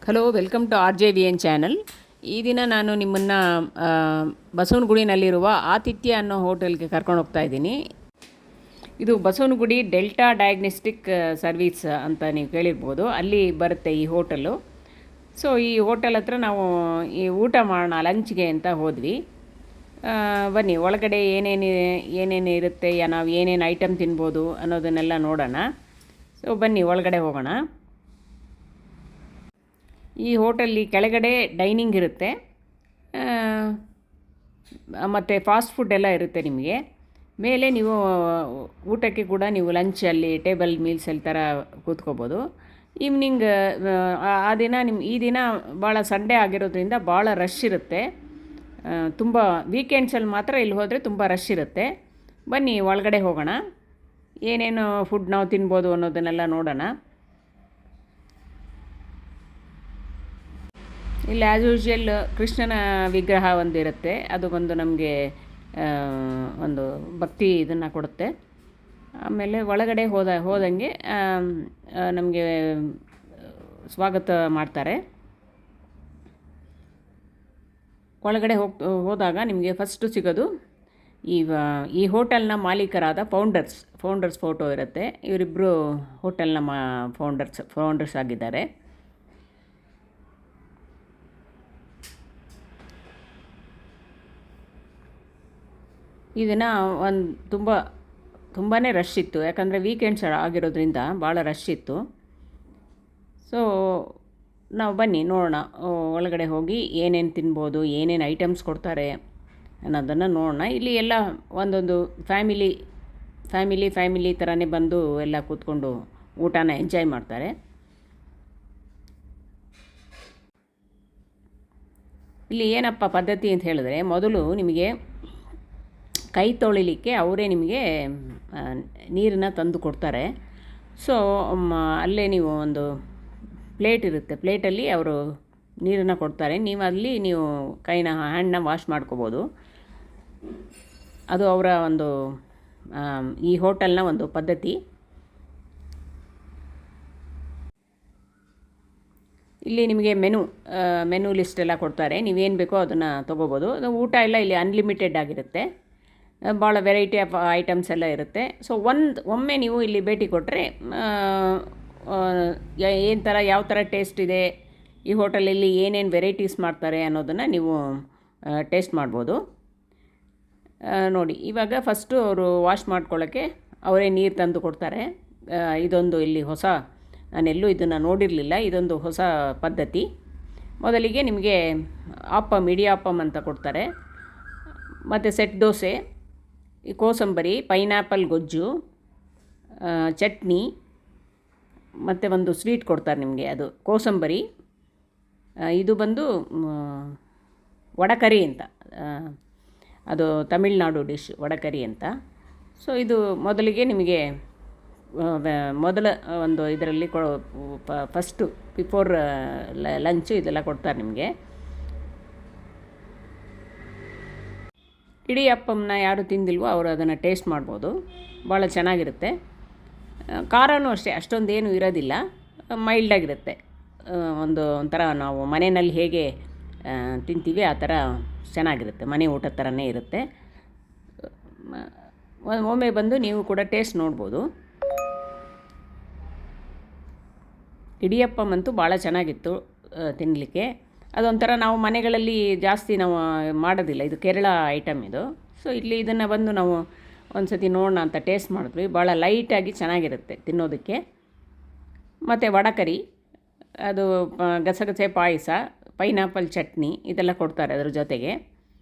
Hello, welcome to RJVN channel. ಈ ದಿನ ನಾನು ನಿಮ್ಮನ್ನು ಬಸವನಗುಡಿನಲ್ಲಿರುವ ಆತಿಥ್ಯ ಅನ್ನೋ ಹೋಟೆಲ್ಗೆ ಕರ್ಕೊಂಡು ಹೋಗ್ತಾ ಇದ್ದೀನಿ. ಇದು ಬಸವನಗುಡಿ ಡೆಲ್ಟಾ ಡಯಾಗ್ನೋಸ್ಟಿಕ್ ಸರ್ವೀಸ್ ಅಂತ ನೀವು ಕೇಳಿರ್ಬೋದು. ಅಲ್ಲಿ ಬರುತ್ತೆ ಈ ಹೋಟೆಲು. ಸೊ ಈ ಹೋಟೆಲ್ ಹತ್ರ ನಾವು ಈ ಊಟ ಮಾಡೋಣ ಲಂಚ್ಗೆ ಅಂತ ಹೋದ್ವಿ. ಬನ್ನಿ, ಒಳಗಡೆ ಏನೇನು ಇರುತ್ತೆ, ನಾವು ಏನೇನು ಐಟಮ್ ತಿನ್ಬೋದು ಅನ್ನೋದನ್ನೆಲ್ಲ ನೋಡೋಣ. ಸೊ ಬನ್ನಿ, ಒಳಗಡೆ ಹೋಗೋಣ. ಈ ಹೋಟೆಲ್ಲಿ ಕೆಳಗಡೆ ಡೈನಿಂಗ್ ಇರುತ್ತೆ, ಮತ್ತು ಫಾಸ್ಟ್ ಫುಡ್ ಎಲ್ಲ ಇರುತ್ತೆ ನಿಮಗೆ. ಮೇಲೆ ನೀವು ಊಟಕ್ಕೆ ಕೂಡ ನೀವು ಲಂಚಲ್ಲಿ ಟೇಬಲ್ ಮೀಲ್ಸ್ ಅಲ್ಲಿ ಥರ ಕೂತ್ಕೋಬೋದು. ಈವ್ನಿಂಗ್ ಈ ದಿನ ಭಾಳ ಸಂಡೇ ಆಗಿರೋದ್ರಿಂದ ಭಾಳ ರಶ್ ಇರುತ್ತೆ. ತುಂಬ ವೀಕೆಂಡ್ಸಲ್ಲಿ ಮಾತ್ರ ಇಲ್ಲಿ ಹೋದರೆ ತುಂಬ ರಶ್ ಇರುತ್ತೆ. ಬನ್ನಿ, ಒಳಗಡೆ ಹೋಗೋಣ. ಏನೇನು ಫುಡ್ ನಾವು ತಿನ್ಬೋದು ಅನ್ನೋದನ್ನೆಲ್ಲ ನೋಡೋಣ. ಇಲ್ಲಿ ಆ್ಯಸ್ ಯೂಶ್ವಲ್ ಕೃಷ್ಣನ ವಿಗ್ರಹ ಒಂದಿರುತ್ತೆ. ಅದು ಒಂದು ನಮಗೆ ಒಂದು ಭಕ್ತಿ ಇದನ್ನು ಕೊಡುತ್ತೆ. ಆಮೇಲೆ ಒಳಗಡೆ ಹೋದಂಗೆ ನಮಗೆ ಸ್ವಾಗತ ಮಾಡ್ತಾರೆ. ಒಳಗಡೆ ಹೋದಾಗ ನಿಮಗೆ ಫಸ್ಟು ಸಿಗೋದು ಈ ಹೋಟೆಲ್ನ ಮಾಲೀಕರಾದ ಫೌಂಡರ್ಸ್ ಫೋಟೋ ಇರುತ್ತೆ. ಇವರಿಬ್ಬರು ಹೋಟೆಲ್ನ ಫೌಂಡರ್ಸ್ ಆಗಿದ್ದಾರೆ. ಈ ದಿನ ತುಂಬಾ ರಶ್ ಇತ್ತು, ಯಾಕಂದರೆ ವೀಕೆಂಡ್ಸ್ ಆಗಿರೋದ್ರಿಂದ ಭಾಳ ರಶ್ ಇತ್ತು. ಸೊ ನಾವು ಬನ್ನಿ ನೋಡೋಣ, ಒಳಗಡೆ ಹೋಗಿ ಏನೇನು ತಿನ್ಬೋದು, ಏನೇನು ಐಟಮ್ಸ್ ಕೊಡ್ತಾರೆ ಅನ್ನೋದನ್ನು ನೋಡೋಣ. ಇಲ್ಲಿ ಎಲ್ಲ ಒಂದೊಂದು ಫ್ಯಾಮಿಲಿ ಥರನೇ ಬಂದು ಎಲ್ಲ ಕೂತ್ಕೊಂಡು ಊಟನ ಎಂಜಾಯ್ ಮಾಡ್ತಾರೆ. ಇಲ್ಲಿ ಏನಪ್ಪ ಪದ್ಧತಿ ಅಂತ ಹೇಳಿದ್ರೆ, ಮೊದಲು ನಿಮಗೆ ಕೈ ತೊಳಿಲಿಕ್ಕೆ ಅವರೇ ನಿಮಗೆ ನೀರನ್ನು ತಂದು ಕೊಡ್ತಾರೆ. ಸೊ ಅಲ್ಲೇ ನೀವು ಒಂದು ಪ್ಲೇಟ್ ಇರುತ್ತೆ, ಪ್ಲೇಟಲ್ಲಿ ಅವರು ನೀರನ್ನು ಕೊಡ್ತಾರೆ. ನೀವು ಹ್ಯಾಂಡ್ನ ವಾಶ್ ಮಾಡ್ಕೋಬೋದು. ಅದು ಅವರ ಒಂದು ಈ ಹೋಟೆಲ್ನ ಒಂದು ಪದ್ಧತಿ. ಇಲ್ಲಿ ನಿಮಗೆ ಮೆನು ಲಿಸ್ಟ್ ಎಲ್ಲ ಕೊಡ್ತಾರೆ. ನೀವೇನು ಬೇಕೋ ಅದನ್ನು ತೊಗೋಬೋದು. ಊಟ ಎಲ್ಲ ಇಲ್ಲಿ ಅನ್ಲಿಮಿಟೆಡ್ ಆಗಿರುತ್ತೆ. ಭಾಳ ವೆರೈಟಿ ಆಫ್ ಐಟಮ್ಸ್ ಎಲ್ಲ ಇರುತ್ತೆ. ಸೊ ಒಮ್ಮೆ ನೀವು ಇಲ್ಲಿ ಭೇಟಿ ಕೊಟ್ಟರೆ ಯಾವ ಥರ ಟೇಸ್ಟ್ ಇದೆ, ಈ ಹೋಟೆಲಲ್ಲಿ ಏನೇನು ವೆರೈಟೀಸ್ ಮಾಡ್ತಾರೆ ಅನ್ನೋದನ್ನು ನೀವು ಟೇಸ್ಟ್ ಮಾಡ್ಬೋದು. ನೋಡಿ, ಇವಾಗ ಫಸ್ಟು ಅವರು ವಾಶ್ ಮಾಡ್ಕೊಳ್ಳೋಕ್ಕೆ ಅವರೇ ನೀರು ತಂದು ಕೊಡ್ತಾರೆ. ಇದೊಂದು ಇಲ್ಲಿ ನಾನೆಲ್ಲೂ ಇದನ್ನು ನೋಡಿರಲಿಲ್ಲ, ಇದೊಂದು ಹೊಸ ಪದ್ಧತಿ. ಮೊದಲಿಗೆ ನಿಮಗೆ ಇಡಿಯಾಪ್ಪಮ್ ಅಂತ ಕೊಡ್ತಾರೆ, ಮತ್ತು ಸೆಟ್ ದೋಸೆ, ಕೋಸಂಬರಿ, ಪೈನಾಪಲ್ ಗೊಜ್ಜು, ಚಟ್ನಿ, ಮತ್ತು ಒಂದು ಸ್ವೀಟ್ ಕೊಡ್ತಾರೆ ನಿಮಗೆ. ಅದು ಕೋಸಂಬರಿ. ಇದು ಬಂದು ವಡಕರಿ ಅಂತ, ಅದು ತಮಿಳ್ನಾಡು ಡಿಶ್, ವಡಕರಿ ಅಂತ. ಸೊ ಇದು ಮೊದಲಿಗೆ ನಿಮಗೆ ಮೊದಲ ಒಂದು ಇದರಲ್ಲಿ ಫಸ್ಟು ಬಿಫೋರ್ ಲಂಚು ಇದೆಲ್ಲ ಕೊಡ್ತಾರೆ ನಿಮಗೆ. ಇಡಿಯಪ್ಪಂನ ಯಾರು ತಿಂದಿಲ್ವೋ ಅವರು ಅದನ್ನು ಟೇಸ್ಟ್ ಮಾಡ್ಬೋದು. ಭಾಳ ಚೆನ್ನಾಗಿರುತ್ತೆ. ಖಾರನೂ ಅಷ್ಟೇ ಅಷ್ಟೊಂದೇನು ಇರೋದಿಲ್ಲ, ಮೈಲ್ಡಾಗಿರುತ್ತೆ. ಒಂಥರ ನಾವು ಮನೆಯಲ್ಲಿ ಹೇಗೆ ತಿಂತೀವಿ ಆ ಥರ ಚೆನ್ನಾಗಿರುತ್ತೆ, ಮನೆ ಊಟದ ಥರನೇ ಇರುತ್ತೆ. ಒಮ್ಮೆ ಬಂದು ನೀವು ಕೂಡ ಟೇಸ್ಟ್ ನೋಡ್ಬೋದು. ಇಡಿಯಪ್ಪಮ್ ಅಂತೂ ಭಾಳ ಚೆನ್ನಾಗಿತ್ತು ತಿನ್ನಲಿಕ್ಕೆ. ಅದೊಂಥರ ನಾವು ಮನೆಗಳಲ್ಲಿ ಜಾಸ್ತಿ ನಾವು ಮಾಡೋದಿಲ್ಲ, ಇದು ಕೇರಳ ಐಟಮ್ ಇದು. ಸೊ ಇಲ್ಲಿ ಇದನ್ನು ಬಂದು ನಾವು ಒಂದು ಸತಿ ನೋಡೋಣ ಅಂತ ಟೇಸ್ಟ್ ಮಾಡಿದ್ವಿ. ಭಾಳ ಲೈಟಾಗಿ ಚೆನ್ನಾಗಿರುತ್ತೆ ತಿನ್ನೋದಕ್ಕೆ. ಮತ್ತು ವಡಕರಿ, ಅದು ಗಸಗಸೆ ಪಾಯಸ, ಪೈನಾಪಲ್ ಚಟ್ನಿ ಇದೆಲ್ಲ ಕೊಡ್ತಾರೆ ಅದ್ರ ಜೊತೆಗೆ,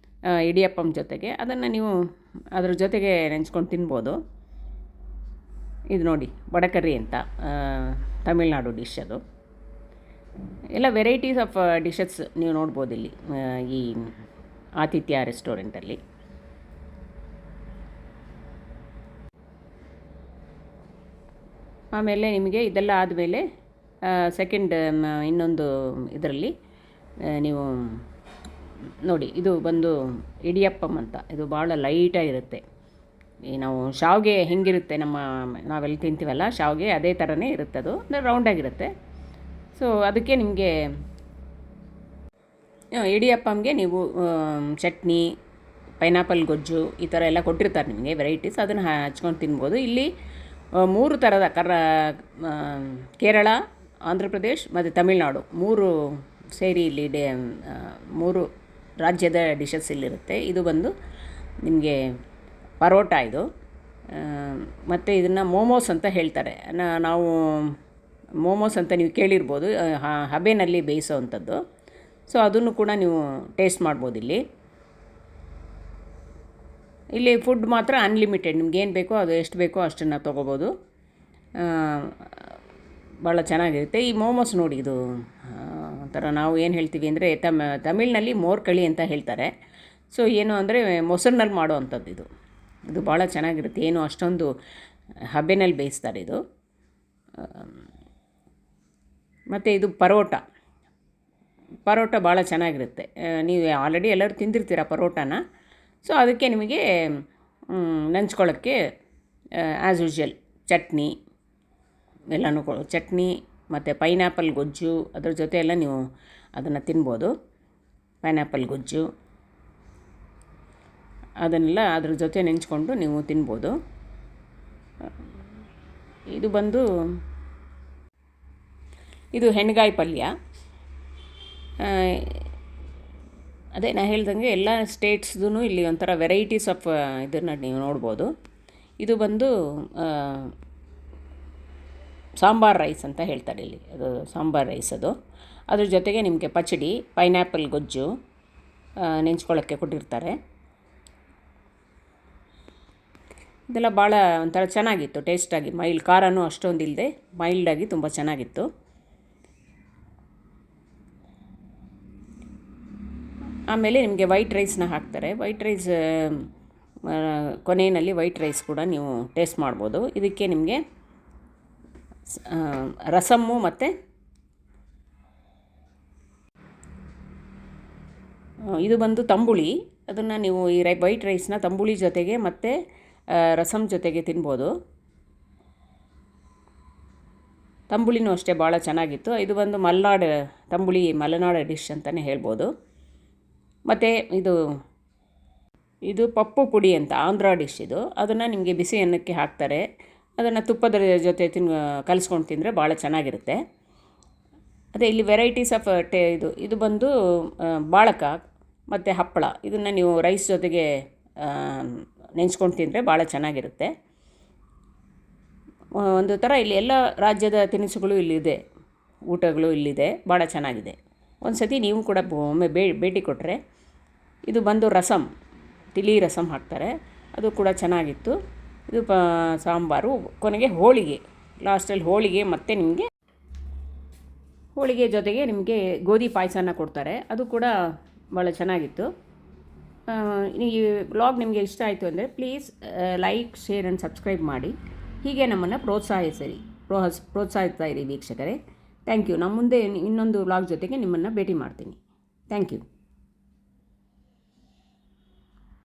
ಇಡಿಯಪ್ಪಮ್ ಜೊತೆಗೆ. ಅದನ್ನು ನೀವು ಅದ್ರ ಜೊತೆಗೆ ನೆಂಚ್ಕೊಂಡು ತಿನ್ಬೋದು. ಇದು ನೋಡಿ, ವಡಕರಿ ಅಂತ ತಮಿಳ್ನಾಡು ಡಿಶ್. ಅದು ಎಲ್ಲ ವೆರೈಟೀಸ್ ಆಫ್ ಡಿಶಸ್ ನೀವು ನೋಡ್ಬೋದು ಇಲ್ಲಿ ಈ ಆತಿಥ್ಯ ರೆಸ್ಟೋರೆಂಟಲ್ಲಿ. ಆಮೇಲೆ ನಿಮಗೆ ಇದೆಲ್ಲ ಆದಮೇಲೆ ಸೆಕೆಂಡ್ ಇನ್ನೊಂದು ಇದರಲ್ಲಿ ನೀವು ನೋಡಿ, ಇದು ಬಂದು ಇಡಿಯಪ್ಪಮ್ ಅಂತ. ಇದು ಭಾಳ ಲೈಟಾಗಿರುತ್ತೆ. ನಾವು ಶಾವಿಗೆ ಹೆಂಗಿರುತ್ತೆ ನಾವೆಲ್ಲ ತಿಂತೀವಲ್ಲ ಶಾವಿಗೆ, ಅದೇ ಥರನೇ ಇರುತ್ತೆ. ಅದು ಅಂದರೆ ರೌಂಡಾಗಿರುತ್ತೆ. ಸೊ ಅದಕ್ಕೆ ನಿಮಗೆ ಇಡಿಯಪ್ಪಂಗೆ ನೀವು ಚಟ್ನಿ, ಪೈನಾಪಲ್ ಗೊಜ್ಜು ಈ ಥರ ಎಲ್ಲ ಕೊಟ್ಟಿರ್ತಾರೆ ನಿಮಗೆ ವೆರೈಟೀಸ್, ಅದನ್ನು ಹಚ್ಕೊಂಡು ತಿನ್ಬೋದು. ಇಲ್ಲಿ 3 ಥರದ ಕೇರಳ, ಆಂಧ್ರ ಪ್ರದೇಶ್ ಮತ್ತು ತಮಿಳುನಾಡು 3 ಸೇರಿ ಇಲ್ಲಿ 3 ರಾಜ್ಯದ ಡಿಶಸ್ ಇಲ್ಲಿರುತ್ತೆ. ಇದು ಬಂದು ನಿಮಗೆ ಪರೋಟ ಇದು, ಮತ್ತು ಇದನ್ನು ಮೋಮೋಸ್ ಅಂತ ಹೇಳ್ತಾರೆ. ನಾವು ಮೋಮೋಸ್ ಅಂತ ನೀವು ಕೇಳಿರ್ಬೋದು, ಹಬೆನಲ್ಲಿ ಬೇಯಿಸೋ ಅಂಥದ್ದು. ಸೊ ಅದನ್ನು ಕೂಡ ನೀವು ಟೇಸ್ಟ್ ಮಾಡ್ಬೋದು ಇಲ್ಲಿ ಫುಡ್ ಮಾತ್ರ ಅನ್ಲಿಮಿಟೆಡ್, ನಿಮ್ಗೇನು ಬೇಕೋ ಅದು ಎಷ್ಟು ಬೇಕೋ ಅಷ್ಟನ್ನು ತೊಗೋಬೋದು. ಭಾಳ ಚೆನ್ನಾಗಿರುತ್ತೆ. ಈ ಮೋಮೋಸ್ ನೋಡಿ, ಇದು ಒಂಥರ ನಾವು ಏನು ಹೇಳ್ತೀವಿ ಅಂದರೆ ತಮಿಳಿನಲ್ಲಿ ಮೋರ್ಕಳಿ ಅಂತ ಹೇಳ್ತಾರೆ. ಸೊ ಏನು ಅಂದರೆ ಮೊಸರಿನಲ್ಲಿ ಮಾಡೋ ಅಂಥದ್ದು ಇದು ಭಾಳ ಚೆನ್ನಾಗಿರುತ್ತೆ. ಏನು ಅಷ್ಟೊಂದು ಹಬೆನಲ್ಲಿ ಬೇಯಿಸ್ತಾರೆ ಇದು. ಮತ್ತು ಇದು ಪರೋಟ ಭಾಳ ಚೆನ್ನಾಗಿರುತ್ತೆ. ನೀವು ಆಲ್ರೆಡಿ ಎಲ್ಲರೂ ತಿಂದಿರ್ತೀರ ಪರೋಟನ. ಸೊ ಅದಕ್ಕೆ ನಿಮಗೆ ನಂಚ್ಕೊಳ್ಳೋಕ್ಕೆ ಆ್ಯಸ್ ಯೂಶ್ವಲ್ ಚಟ್ನಿ ಎಲ್ಲನೂ ಚಟ್ನಿ ಮತ್ತು ಪೈನಾಪಲ್ ಗೊಜ್ಜು ಅದ್ರ ಜೊತೆ ಎಲ್ಲ ನೀವು ಅದನ್ನು ತಿನ್ಬೋದು. ಪೈನಾಪಲ್ ಗೊಜ್ಜು ಅದನ್ನೆಲ್ಲ ಅದ್ರ ಜೊತೆ ನೆಂಚ್ಕೊಂಡು ನೀವು ತಿನ್ಬೋದು. ಇದು ಹೆಣ್ಗಾಯಿ ಪಲ್ಯ. ಅದೇ ನಾನು ಹೇಳ್ದಂಗೆ ಎಲ್ಲ ಸ್ಟೇಟ್ಸ್ದು ಇಲ್ಲಿ ಒಂಥರ ವೆರೈಟೀಸ್ ಆಫ್ ಇದನ್ನು ನೀವು ನೋಡ್ಬೋದು. ಇದು ಬಂದು ಸಾಂಬಾರ್ ರೈಸ್ ಅಂತ ಹೇಳ್ತಾರೆ ಇಲ್ಲಿ, ಅದು ಸಾಂಬಾರ್ ರೈಸ್ ಅದು. ಅದ್ರ ಜೊತೆಗೆ ನಿಮಗೆ ಪಚಡಿ, ಪೈನಾಪಲ್ ಗೊಜ್ಜು ನೆಂಚ್ಕೊಳ್ಳೋಕ್ಕೆ ಕೊಟ್ಟಿರ್ತಾರೆ. ಇದೆಲ್ಲ ಭಾಳ ಒಂಥರ ಚೆನ್ನಾಗಿತ್ತು, ಟೇಸ್ಟಾಗಿ. ಖಾರನೂ ಅಷ್ಟೊಂದು ಇಲ್ಲದೆ ಮೈಲ್ಡಾಗಿ ತುಂಬ ಚೆನ್ನಾಗಿತ್ತು. ಆಮೇಲೆ ನಿಮಗೆ ವೈಟ್ ರೈಸ್ನ ಹಾಕ್ತಾರೆ. ವೈಟ್ ರೈಸ್ ಕೊನೆಯಲ್ಲಿ ವೈಟ್ ರೈಸ್ ಕೂಡ ನೀವು ಟೇಸ್ಟ್ ಮಾಡ್ಬೋದು. ಇದಕ್ಕೆ ನಿಮಗೆ ರಸಮ್ಮು ಮತ್ತು ಇದು ಬಂದು ತಂಬುಳಿ. ಅದನ್ನು ನೀವು ಈ ವೈಟ್ ರೈಸ್ನ ತಂಬುಳಿ ಜೊತೆಗೆ ಮತ್ತು ರಸಮ್ ಜೊತೆಗೆ ತಿನ್ಬೋದು. ತಂಬುಳಿನೂ ಅಷ್ಟೇ ಭಾಳ ಚೆನ್ನಾಗಿತ್ತು. ಇದು ಬಂದು ತಂಬುಳಿ ಮಲೆನಾಡು ಡಿಶ್ ಅಂತಲೇ ಹೇಳ್ಬೋದು. ಮತ್ತು ಇದು ಪಪ್ಪು ಪುಡಿ ಅಂತ ಆಂಧ್ರ ಡಿಶ್ ಇದು. ಅದನ್ನು ನಿಮಗೆ ಬಿಸಿ ಅನ್ನಕ್ಕೆ ಹಾಕ್ತಾರೆ. ಅದನ್ನು ತುಪ್ಪದ ಜೊತೆ ಕಲಿಸ್ಕೊಂಡು ತಿಂದರೆ ಭಾಳ ಚೆನ್ನಾಗಿರುತ್ತೆ. ಅದೇ ಇಲ್ಲಿ ವೆರೈಟೀಸ್ ಆಫ್ ಇದು ಬಂದು ಬಾಳಕ ಮತ್ತು ಹಪ್ಪಳ. ಇದನ್ನು ನೀವು ರೈಸ್ ಜೊತೆಗೆ ನೆಂಚ್ಕೊಂಡು ತಿಂದರೆ ಭಾಳ ಚೆನ್ನಾಗಿರುತ್ತೆ. ಒಂದು ಥರ ಇಲ್ಲಿ ಎಲ್ಲ ರಾಜ್ಯದ ತಿನಿಸುಗಳು ಇಲ್ಲಿದೆ, ಊಟಗಳು ಇಲ್ಲಿದೆ, ಭಾಳ ಚೆನ್ನಾಗಿದೆ. ಒಂದು ಸತಿ ನೀವು ಕೂಡ ಒಮ್ಮೆ ಭೇಟಿ ಕೊಟ್ಟರೆ. ಇದು ಬಂದು ರಸಮ್, ತಿಳಿ ರಸಮ್ ಹಾಕ್ತಾರೆ, ಅದು ಕೂಡ ಚೆನ್ನಾಗಿತ್ತು. ಇದು ಸಾಂಬಾರು. ಕೊನೆಗೆ ಹೋಳಿಗೆ, ಲಾಸ್ಟಲ್ಲಿ ಹೋಳಿಗೆ ಮತ್ತು ನಿಮಗೆ ಹೋಳಿಗೆ ಜೊತೆಗೆ ನಿಮಗೆ ಗೋಧಿ ಪಾಯಸನ ಕೊಡ್ತಾರೆ. ಅದು ಕೂಡ ಭಾಳ ಚೆನ್ನಾಗಿತ್ತು. ಈ ವ್ಲಾಗ್ ನಿಮಗೆ ಇಷ್ಟ ಆಯಿತು ಅಂದರೆ please like, share and subscribe ಮಾಡಿ. ಹೀಗೆ ನಮ್ಮನ್ನು ಪ್ರೋತ್ಸಾಹಿಸ್ತಾ ಇರಿ ವೀಕ್ಷಕರೇ. Thank you. ನಮ್ಮ ಮುಂದೆ ಇನ್ನೊಂದು ವ್ಲಾಗ್ ಜೊತೆಗೆ ನಿಮ್ಮನ್ನು ಭೇಟಿ ಮಾಡ್ತೀನಿ. Thank you.